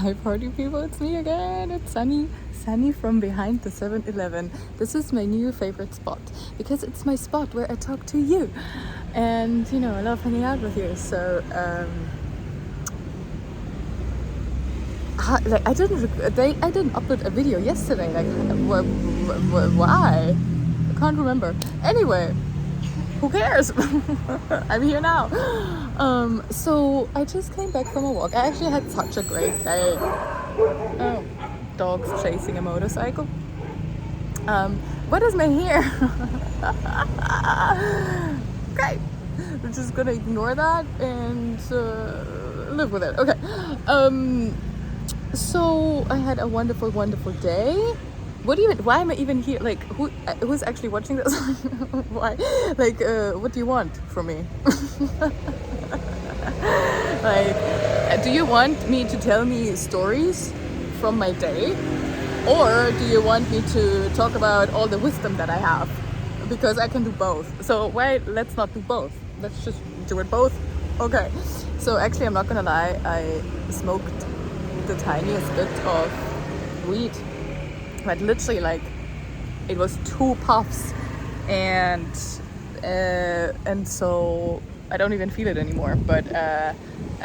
Hi party people, it's me again. It's Sunny from behind the 7-Eleven. This is my new favorite spot because it's my spot where I talk to you. And you know, I love hanging out with you. So like I didn't upload a video yesterday. Like why? I can't remember. Anyway, who cares? I'm here now. So I just came back from a walk. I actually had such a great day. Oh, dogs chasing a motorcycle. What is my hair? Great. We're just gonna ignore that and live with it. Okay. So I had a wonderful, wonderful day. Why am I even here? Like, who's actually watching this? Why? Like, what do you want from me? Like, do you want me to tell me stories from my day? Or do you want me to talk about all the wisdom that I have? Because I can do both. So let's not do both. Let's just do it both. Okay. So actually, I'm not gonna lie. I smoked the tiniest bit of weed. But literally, like, it was 2 puffs, and so I don't even feel it anymore. But I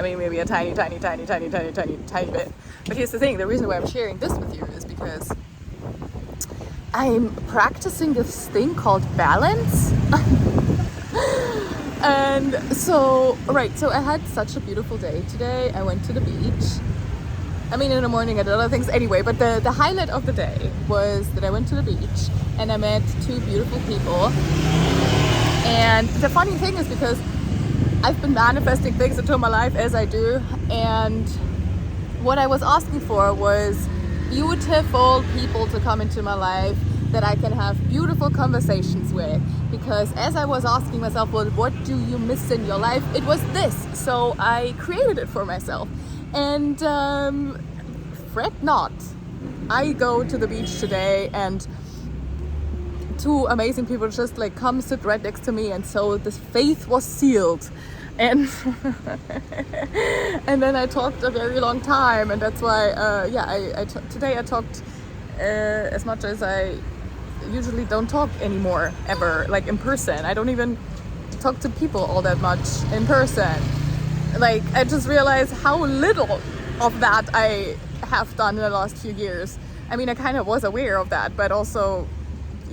mean, maybe a tiny bit. But here's the thing: the reason why I'm sharing this with you is because I'm practicing this thing called balance. And so I had such a beautiful day today. I went to the beach. I mean, in the morning I did other things anyway, but the highlight of the day was that I went to the beach and I met 2 beautiful people. And the funny thing is, because I've been manifesting things into my life as I do, and what I was asking for was beautiful people to come into my life that I can have beautiful conversations with. Because as I was asking myself, well, what do you miss in your life? It was this. So I created it for myself. And fret not. I go to the beach today and 2 amazing people just like come sit right next to me, and so this faith was sealed. And and then I talked a very long time, and that's why today I talked as much as I usually don't talk anymore ever, like in person. I don't even talk to people all that much in person. Like, I just realized how little of that I have done in the last few years. I mean, I kind of was aware of that, but also,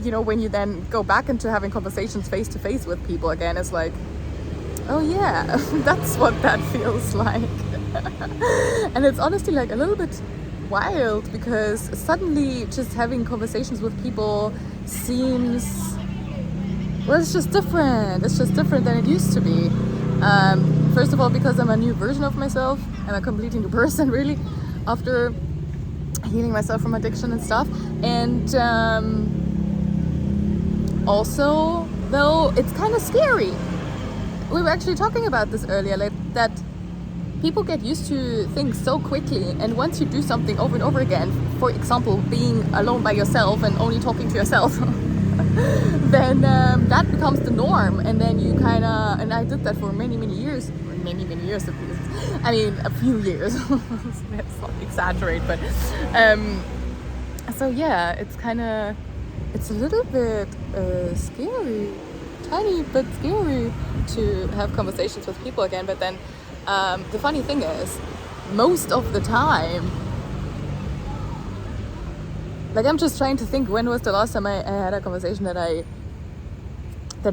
you know, when you then go back into having conversations face to face with people again, it's like, oh yeah, that's what that feels like. And it's honestly like a little bit wild, because suddenly just having conversations with people seems, well, it's just different. It's just different than it used to be. First of all, because I'm a new version of myself. I'm a completely new person, really, after healing myself from addiction and stuff. And also, though, it's kind of scary. We were actually talking about this earlier, like that people get used to things so quickly, and once you do something over and over again, for example, being alone by yourself and only talking to yourself, then that becomes the norm. And then you kind of, and I did that for many years at least. I mean, a few years. Let's not exaggerate, but so yeah, it's a little bit scary, tiny bit scary to have conversations with people again. But then the funny thing is, most of the time, like, I'm just trying to think, when was the last time I had a conversation that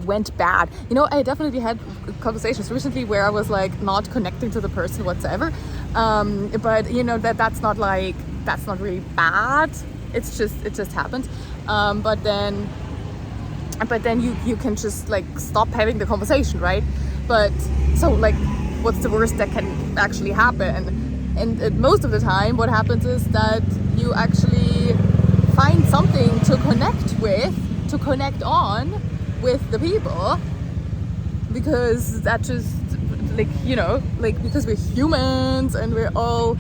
went bad. You know, I definitely had conversations recently where I was like not connecting to the person whatsoever. But you know, that's not really bad. It just happened. But then you can just like stop having the conversation, right? But so, like, what's the worst that can actually happen? And most of the time what happens is that you actually find something to connect on with the people, because that just, like, you know, like, because we're humans and we're all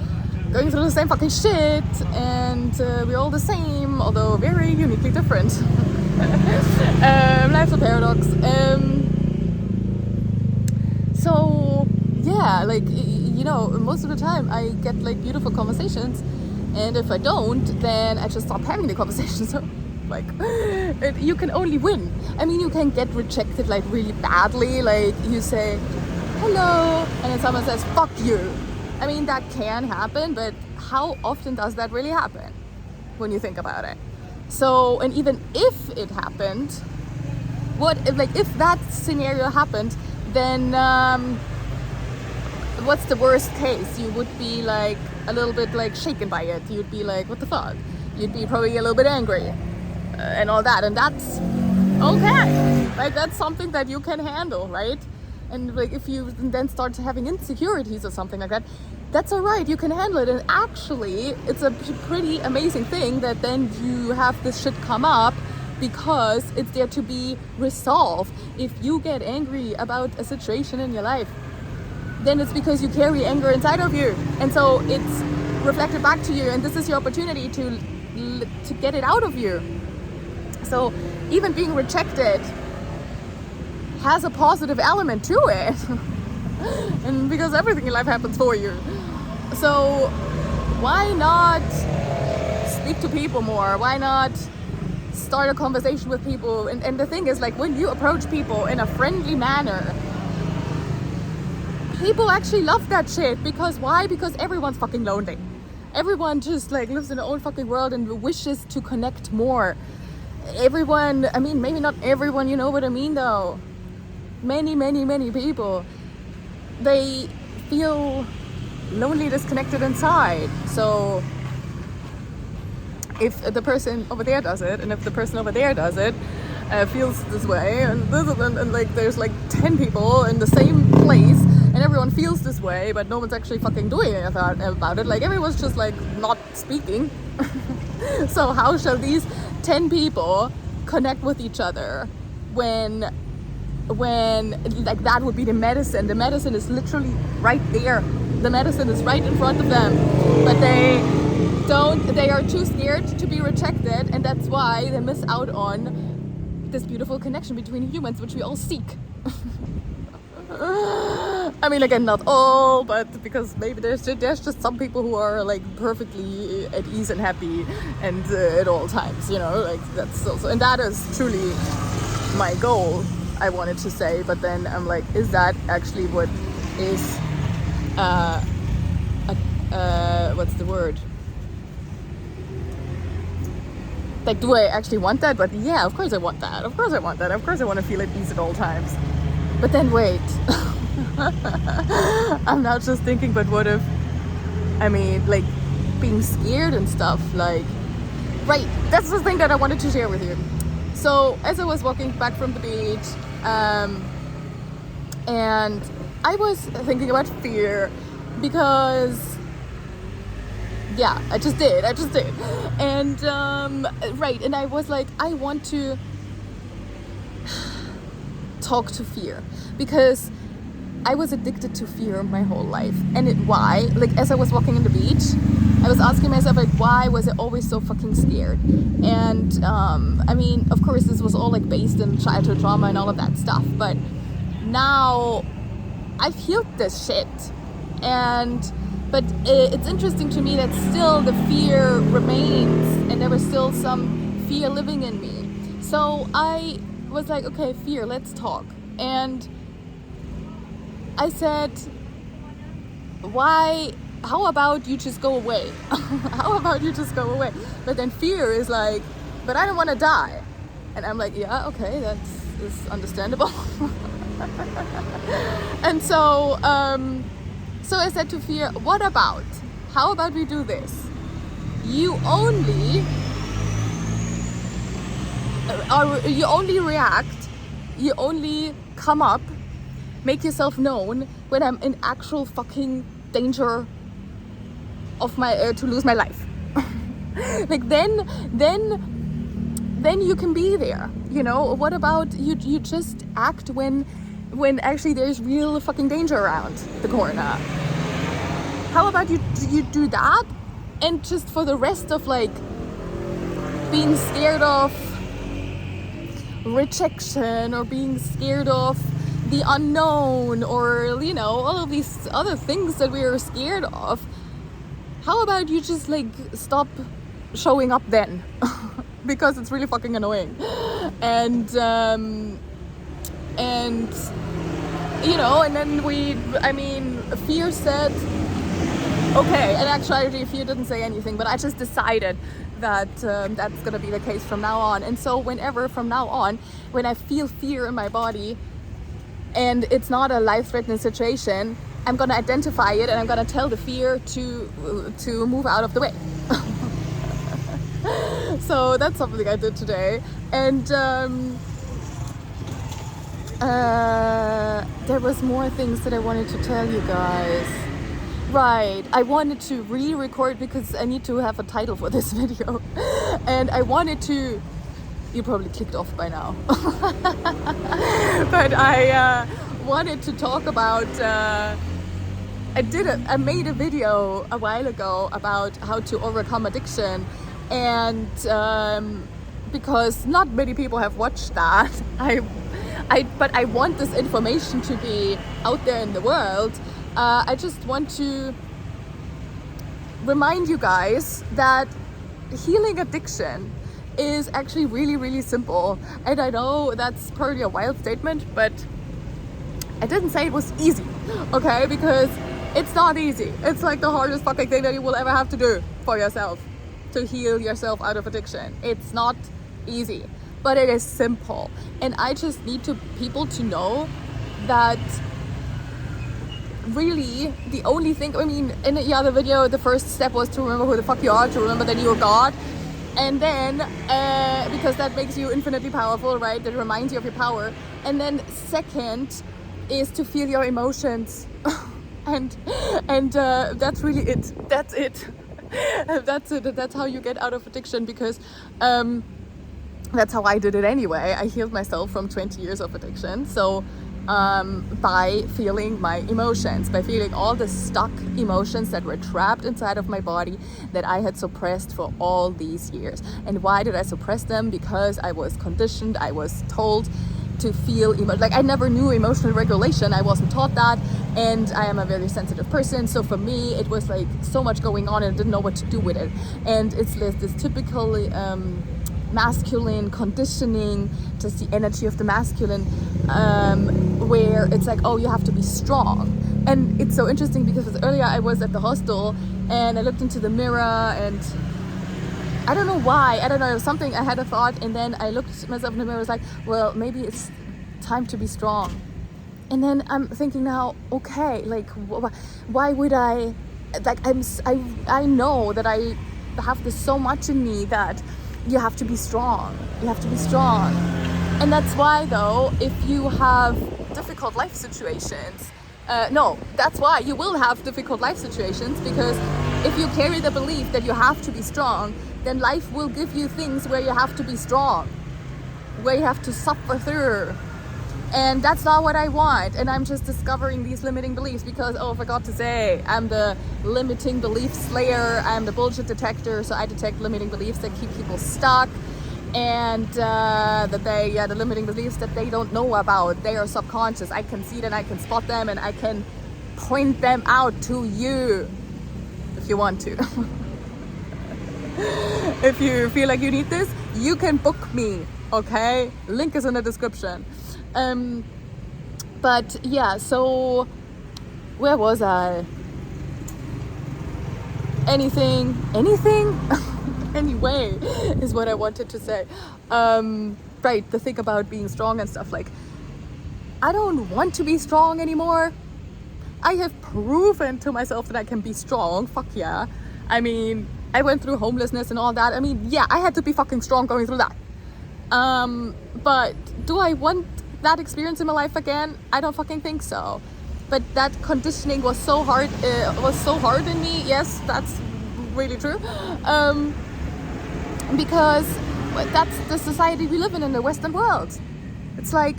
going through the same fucking shit, and we're all the same, although very uniquely different. Life's a paradox. So yeah, like, you know, most of the time I get like beautiful conversations, and if I don't, then I just stop having the conversation. So like you can only win. I mean, you can get rejected like really badly, like you say hello and then someone says fuck you. I mean, that can happen, but how often does that really happen when you think about it? So, and even if it happened, if that scenario happened, then what's the worst case? You would be like a little bit like shaken by it. You'd be like, what the fuck? You'd be probably a little bit angry and all that, and that's okay. Like, that's something that you can handle, right? And like, if you then start having insecurities or something like that, that's all right, you can handle it. And actually, it's a pretty amazing thing that then you have this shit come up, because it's there to be resolved. If you get angry about a situation in your life, then it's because you carry anger inside of you, and so it's reflected back to you, and this is your opportunity to get it out of you. So even being rejected has a positive element to it. And because everything in life happens for you, so why not speak to people more? Why not start a conversation with people? And the thing is, like, when you approach people in a friendly manner, people actually love that shit. Because why? Because everyone's fucking lonely. Everyone just like lives in their own fucking world and wishes to connect more. Everyone, I mean, maybe not everyone, you know what I mean though. Many people, they feel lonely, disconnected inside. So if the person over there does it, and if the person over there does it, feels this way, and like there's like 10 people in the same place, and everyone feels this way, but no one's actually fucking doing anything about it. Like, everyone's just like not speaking. So how shall these 10 people connect with each other when like that would be the medicine? The medicine is literally right there. The medicine is right in front of them, but they are too scared to be rejected, and that's why they miss out on this beautiful connection between humans, which we all seek. I mean, again, not all, but because maybe there's just some people who are like perfectly at ease and happy and at all times, you know, like that's also, and that is truly my goal, I wanted to say. But then I'm like, is that actually what is what's the word? Like, do I actually want that? But yeah, of course I want that. Of course I want that. Of course I want to feel at ease at all times. But then wait, I'm not just thinking, but what if, I mean, like, being scared and stuff, like, right, that's the thing that I wanted to share with you. So as I was walking back from the beach, and I was thinking about fear, because yeah, I just did. And right, and I was like, I want to talk to fear, because I was addicted to fear my whole life. And why? Like, as I was walking on the beach, I was asking myself, like, why was I always so fucking scared? And I mean, of course, this was all like based in childhood trauma and all of that stuff, but now I've healed this shit. But it's interesting to me that still the fear remains, and there was still some fear living in me. So I was like, okay, fear, let's talk. And I said, how about you just go away? How about you just go away? But then fear is like, but I don't want to die. And I'm like, yeah, okay, that's understandable. And so I said to fear, how about we do this? You only react, you only come up, make yourself known when I'm in actual fucking danger of to lose my life. Like, then you can be there, you know? What about you just act when actually there's real fucking danger around the corner? How about you do that, and just for the rest of like being scared of rejection or being scared of the unknown, or you know, all of these other things that we are scared of, how about you just like stop showing up then? Because it's really fucking annoying. And you know, and then fear said, okay, and actually fear didn't say anything, but I just decided that that's gonna be the case from now on. And so whenever from now on, when I feel fear in my body and it's not a life-threatening situation, I'm gonna identify it and I'm gonna tell the fear to move out of the way. So that's something I did today. And there was more things that I wanted to tell you guys. Right, I wanted to re-record because I need to have a title for this video. And I wanted to, you probably clicked off by now. But I wanted to talk about, I made a video a while ago about how to overcome addiction. And because not many people have watched that, but I want this information to be out there in the world. I just want to remind you guys that healing addiction is actually really, really simple. And I know that's probably a wild statement, but I didn't say it was easy, okay? Because it's not easy. It's like the hardest fucking thing that you will ever have to do for yourself, to heal yourself out of addiction. It's not easy, but it is simple. And I just need people to know that really the only thing, in the other video, the first step was to remember who the fuck you are, to remember that you're God. And then, because that makes you infinitely powerful, right? That reminds you of your power. And then second is to feel your emotions. and that's really it. That's it. That's it. That's how you get out of addiction, because that's how I did it anyway. I healed myself from 20 years of addiction. So by feeling my emotions, by feeling all the stuck emotions that were trapped inside of my body that I had suppressed for all these years. And why did I suppress them? Because I was conditioned, I was told to feel like I never knew emotional regulation. I wasn't taught that, and I am a very sensitive person. So for me, it was like so much going on and I didn't know what to do with it. And it's this typical masculine conditioning, just the energy of the masculine, where it's like, oh, you have to be strong. And it's so interesting because earlier I was at the hostel and I looked into the mirror, and I don't know why, I don't know, something, I had a thought, and then I looked at myself in the mirror, I was like, well, maybe it's time to be strong. And then I'm thinking now, okay, like, why would I, like, I know that I have this so much in me that you have to be strong. You have to be strong. And that's why, though, if you have difficult life situations, that's why you will have difficult life situations, because if you carry the belief that you have to be strong, then life will give you things where you have to be strong, where you have to suffer through. And that's not what I want. And I'm just discovering these limiting beliefs because, I forgot to say, I'm the limiting belief slayer. I'm the bullshit detector. So I detect limiting beliefs that keep people stuck, and the limiting beliefs that they don't know about. They are subconscious. I can see them, I can spot them, and I can point them out to you if you want to. If you feel like you need this, you can book me, okay? Link is in the description. But yeah, so where was I? Anything? Anyway, is what I wanted to say. Right, the thing about being strong and stuff, like, I don't want to be strong anymore. I have proven to myself that I can be strong. Fuck yeah. I went through homelessness and all that. Yeah, I had to be fucking strong going through that. But do I want that experience in my life again? I don't fucking think so. But that conditioning was so hard. Was so hard in me. Yes, that's really true. Because that's the society we live in the Western world. It's like,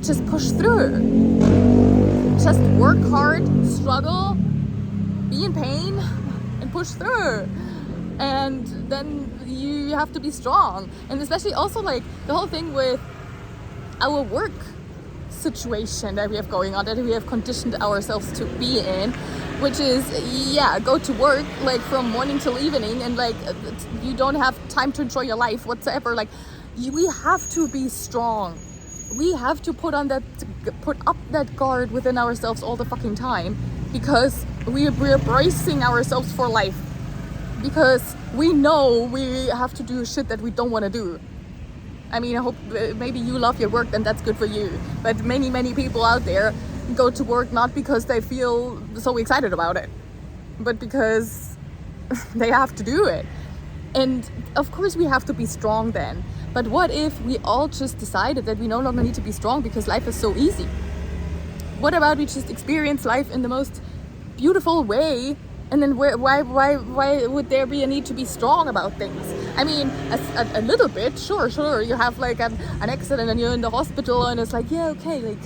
just push through. Just work hard, struggle, be in pain, and push through. And then you have to be strong. And especially also, like, the whole thing with our work situation that we have going on, that we have conditioned ourselves to be in, which is, yeah, go to work like from morning till evening, and like you don't have time to enjoy your life whatsoever. Like we have to be strong. We have to put up that guard within ourselves all the fucking time, because we're bracing ourselves for life, because we know we have to do shit that we don't want to do. I mean, I hope maybe you love your work, then that's good for you. But many people out there go to work not because they feel so excited about it, but because they have to do it. And of course we have to be strong then. But what if we all just decided that we no longer need to be strong because life is so easy? What about we just experience life in the most beautiful way? And then why would there be a need to be strong about things? I mean, a little bit, sure. You have like an accident and you're in the hospital, and it's like, yeah, okay, like,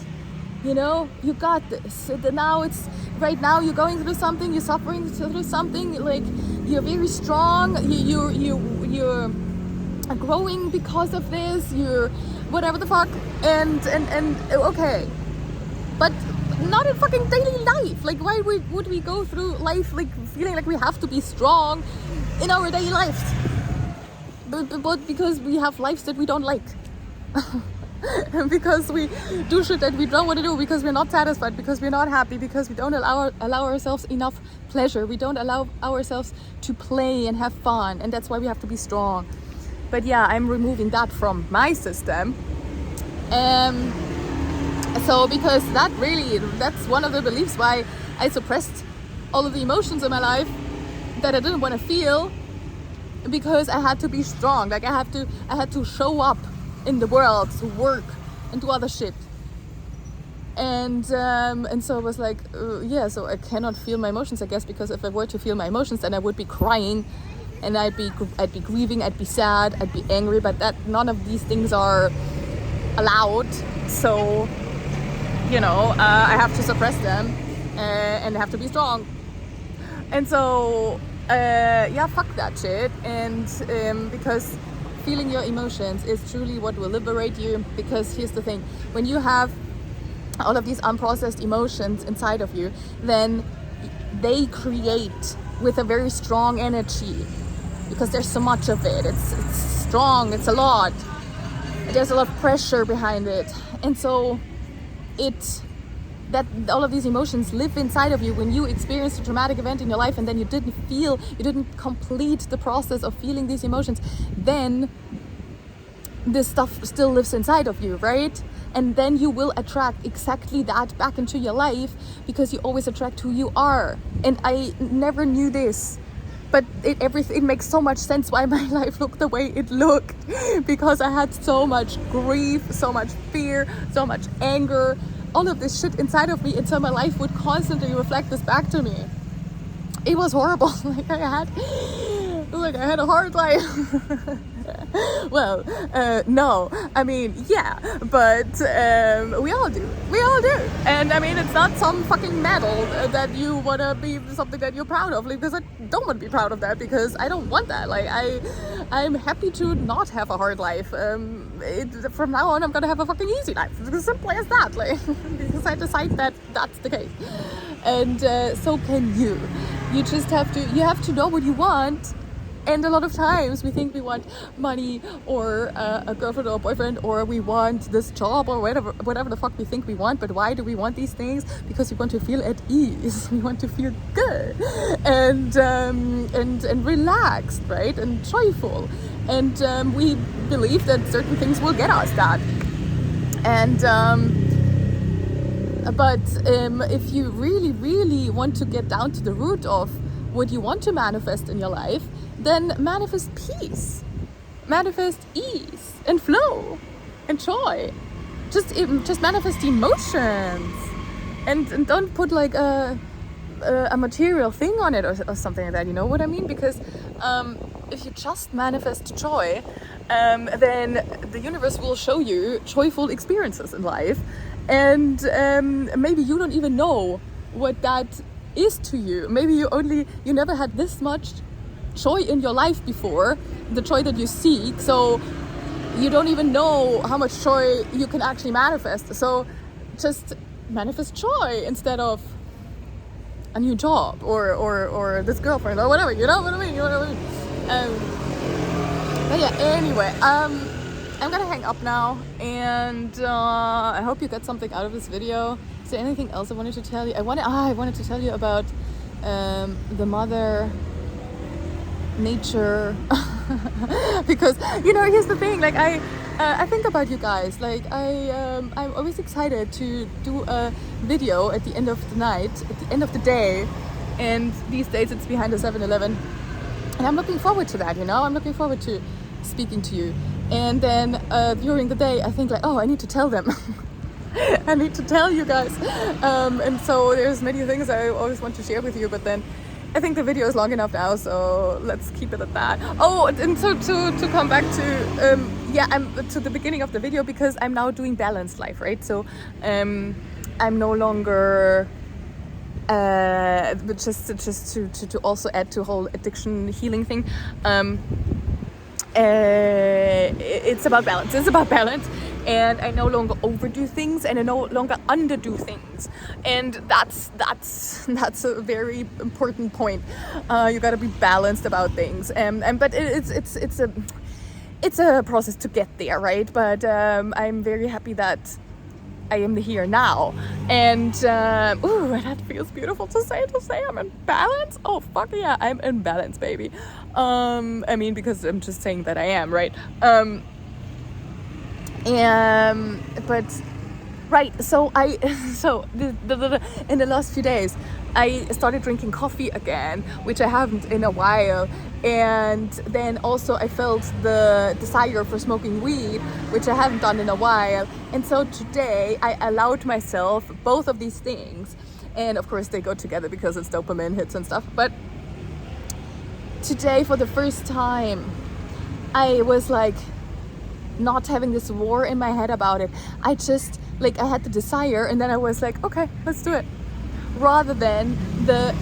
you know, you got this. Now right now you're going through something, you're suffering through something, like you're very strong, you're growing because of this, you're whatever the fuck, and okay. But not in fucking daily life. Like, why would we go through life like feeling like we have to be strong in our daily lives? But because we have lives that we don't like. Because we do shit that we don't want to do, because we're not satisfied, because we're not happy, because we don't allow ourselves enough pleasure, we don't allow ourselves to play and have fun, and that's why we have to be strong. But yeah, I'm removing that from my system. So because that's one of the beliefs why I suppressed all of the emotions in my life that I didn't want to feel, because I had to be strong. Like I had to show up in the world, to work and do other shit. And so I was like, so I cannot feel my emotions, I guess, because if I were to feel my emotions, then I would be crying, and I'd be grieving, I'd be sad, I'd be angry, but none of these things are allowed. So, you know, I have to suppress them, and I have to be strong. And so, fuck that shit. And because feeling your emotions is truly what will liberate you. Because here's the thing, when you have all of these unprocessed emotions inside of you, then they create with a very strong energy, because there's so much of it. It's strong, it's a lot. There's a lot of pressure behind it. And so that all of these emotions live inside of you. When you experience a traumatic event in your life and then you didn't complete the process of feeling these emotions, then this stuff still lives inside of you, right? And then you will attract exactly that back into your life, because you always attract who you are. And I never knew this, but it makes so much sense why my life looked the way it looked, because I had so much grief, so much fear, so much anger, all of this shit inside of me, and so my life would constantly reflect this back to me. It was horrible. Like I had a hard life. Well, no, I mean, yeah, but we all do. And I mean, it's not some fucking medal that you want to be something that you're proud of, like, because I don't want to be proud of that, because I don't want that. Like, I'm happy to not have a hard life. From now on, I'm gonna have a fucking easy life. It's as simple as that, like, because I decide that that's the case. And so can you. You just have to know what you want. And a lot of times we think we want money, or a girlfriend or a boyfriend, or we want this job, or whatever the fuck we think we want. But why do we want these things? Because we want to feel at ease. We want to feel good and relaxed, right? And joyful. And we believe that certain things will get us that. And but if you really, really want to get down to the root of what you want to manifest in your life, then manifest peace, manifest ease and flow and joy. Just manifest emotions, and don't put like a material thing on it, or something like that. You know what I mean? Because if you just manifest joy, then the universe will show you joyful experiences in life, and maybe you don't even know what that is to you. Maybe you never had this much joy in your life before, the joy that you seek, so you don't even know how much joy you can actually manifest. So just manifest joy instead of a new job or this girlfriend or whatever, you know what I mean? But yeah, anyway, I'm gonna hang up now, and I hope you got something out of this video. Is there anything else I wanted to tell you? I wanted to tell you about the mother nature because here's the thing, like I think about you guys, like I'm always excited to do a video at the end of the night, at the end of the day, and these days it's behind the 7-Eleven, and I'm looking forward to that. I'm looking forward to speaking to you, and then during the day I think like, oh, I need to tell them. I need to tell you guys, and so there's many things I always want to share with you, but then I think the video is long enough now, so let's keep it at that. Oh, and so to come back to I'm to the beginning of the video, because I'm now doing balanced life, right? So I'm no longer but just to also add to whole addiction healing thing. It's about balance. And I no longer overdo things, and I no longer underdo things, and that's a very important point. You got to be balanced about things, but it's a process to get there, right? But I'm very happy that I am here now, and that feels beautiful to say I'm in balance. Oh fuck yeah, I'm in balance, baby. I mean, because I'm just saying that I am, right? But right, so in the last few days I started drinking coffee again, which I haven't in a while, and then also I felt the desire for smoking weed, which I haven't done in a while, and so today I allowed myself both of these things, and of course they go together because it's dopamine hits and stuff, but today for the first time I was like not having this war in my head about it. I just I had the desire, and then I was like, okay, let's do it, rather than the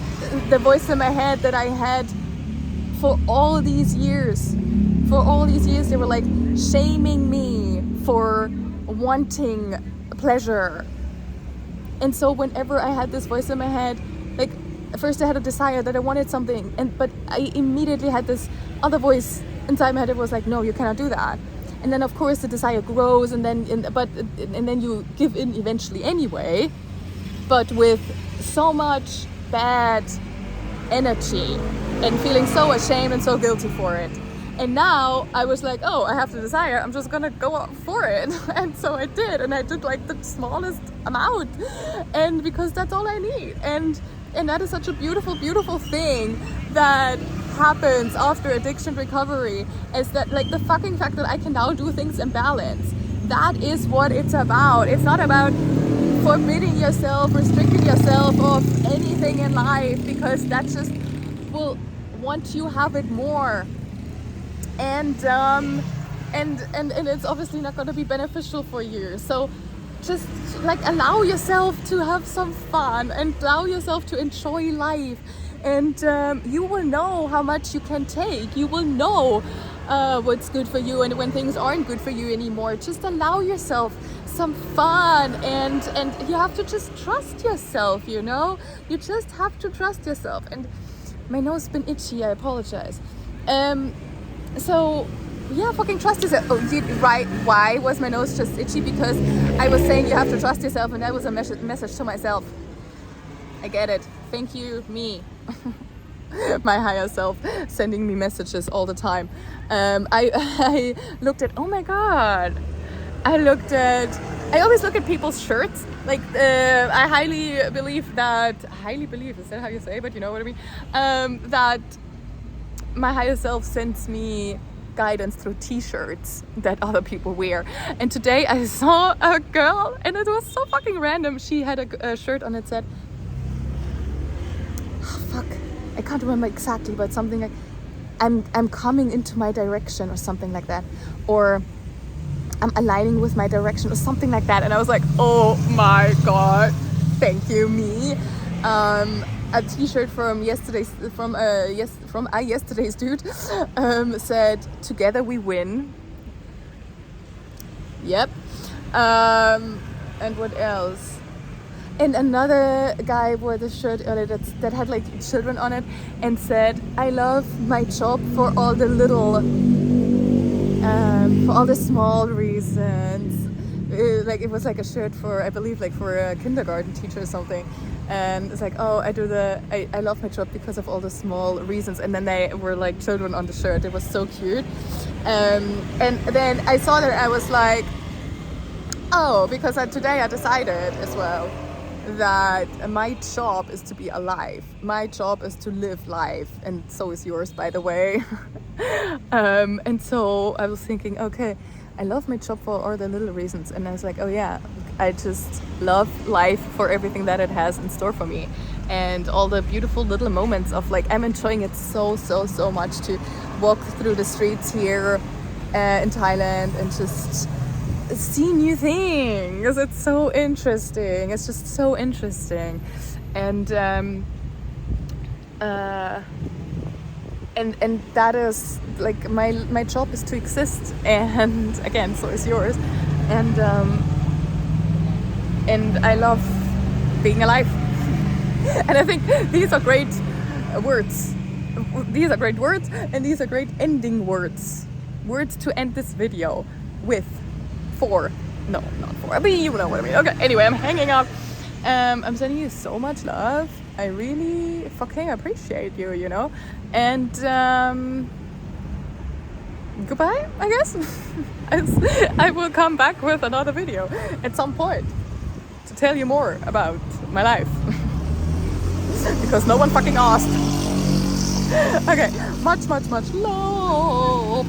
voice in my head that I had for all these years. They were like shaming me for wanting pleasure, and so whenever I had this voice in my head, like at first I had a desire that I wanted something, but I immediately had this other voice inside my head that was like, no, you cannot do that. And then of course the desire grows, and then you give in eventually anyway, but with so much bad energy and feeling so ashamed and so guilty for it. And now I was like, oh, I have the desire, I'm just gonna go up for it. And so I did, and I did like the smallest amount, and because that's all I need, and that is such a beautiful thing that happens after addiction recovery, is that like the fucking fact that I can now do things in balance. That is what it's about. It's not about forbidding yourself, restricting yourself of anything in life, because that just will want you have it more, and it's obviously not going to be beneficial for you. So just like allow yourself to have some fun and allow yourself to enjoy life, and you will know how much you can take. You will know what's good for you, and when things aren't good for you anymore, just allow yourself some fun, and you have to just trust yourself. You just have to trust yourself. And my nose has been itchy, I apologize. So yeah, fucking trust yourself. Oh, right, why was my nose just itchy? Because I was saying you have to trust yourself, and that was a message to myself. I get it. Thank you, me. My higher self sending me messages all the time. I looked at, oh my god, I always look at people's shirts. Like I highly believe, is that how you say it? But you know what I mean? That my higher self sends me guidance through t-shirts that other people wear. And today I saw a girl, and it was so fucking random. She had a shirt on that said, I can't remember exactly, but something like I'm coming into my direction, or something like that, or I'm aligning with my direction, or something like that. And I was like, oh my god, thank you, me. A t-shirt from yesterday's dude said, together we win. Yep. And what else? And another guy wore the shirt earlier that had like children on it and said, I love my job for all the little, for all the small reasons. Like it was like a shirt for, I believe, like for a kindergarten teacher or something. And it's like, oh, I love my job because of all the small reasons. And then they were like children on the shirt. It was so cute. And then I saw that, I was like, oh, because today I decided as well that my job is to be alive. My job is to live life, and so is yours, by the way. And so I was thinking, okay, I love my job for all the little reasons. And I was like, oh yeah, I just love life for everything that it has in store for me. And all the beautiful little moments of like, I'm enjoying it so much to walk through the streets here in Thailand and just see new things. It's so interesting. It's just so interesting. And that is like my job is to exist, and again, so is yours. And I love being alive. And I think these are great words. These are great words, and these are great ending words. Words to end this video with. 4. No, not 4. But you know what I mean. Okay, anyway, I'm hanging up. I'm sending you so much love. I really fucking appreciate you, you know. And goodbye, I guess. I will come back with another video at some point to tell you more about my life. Because no one fucking asked. Okay, much love.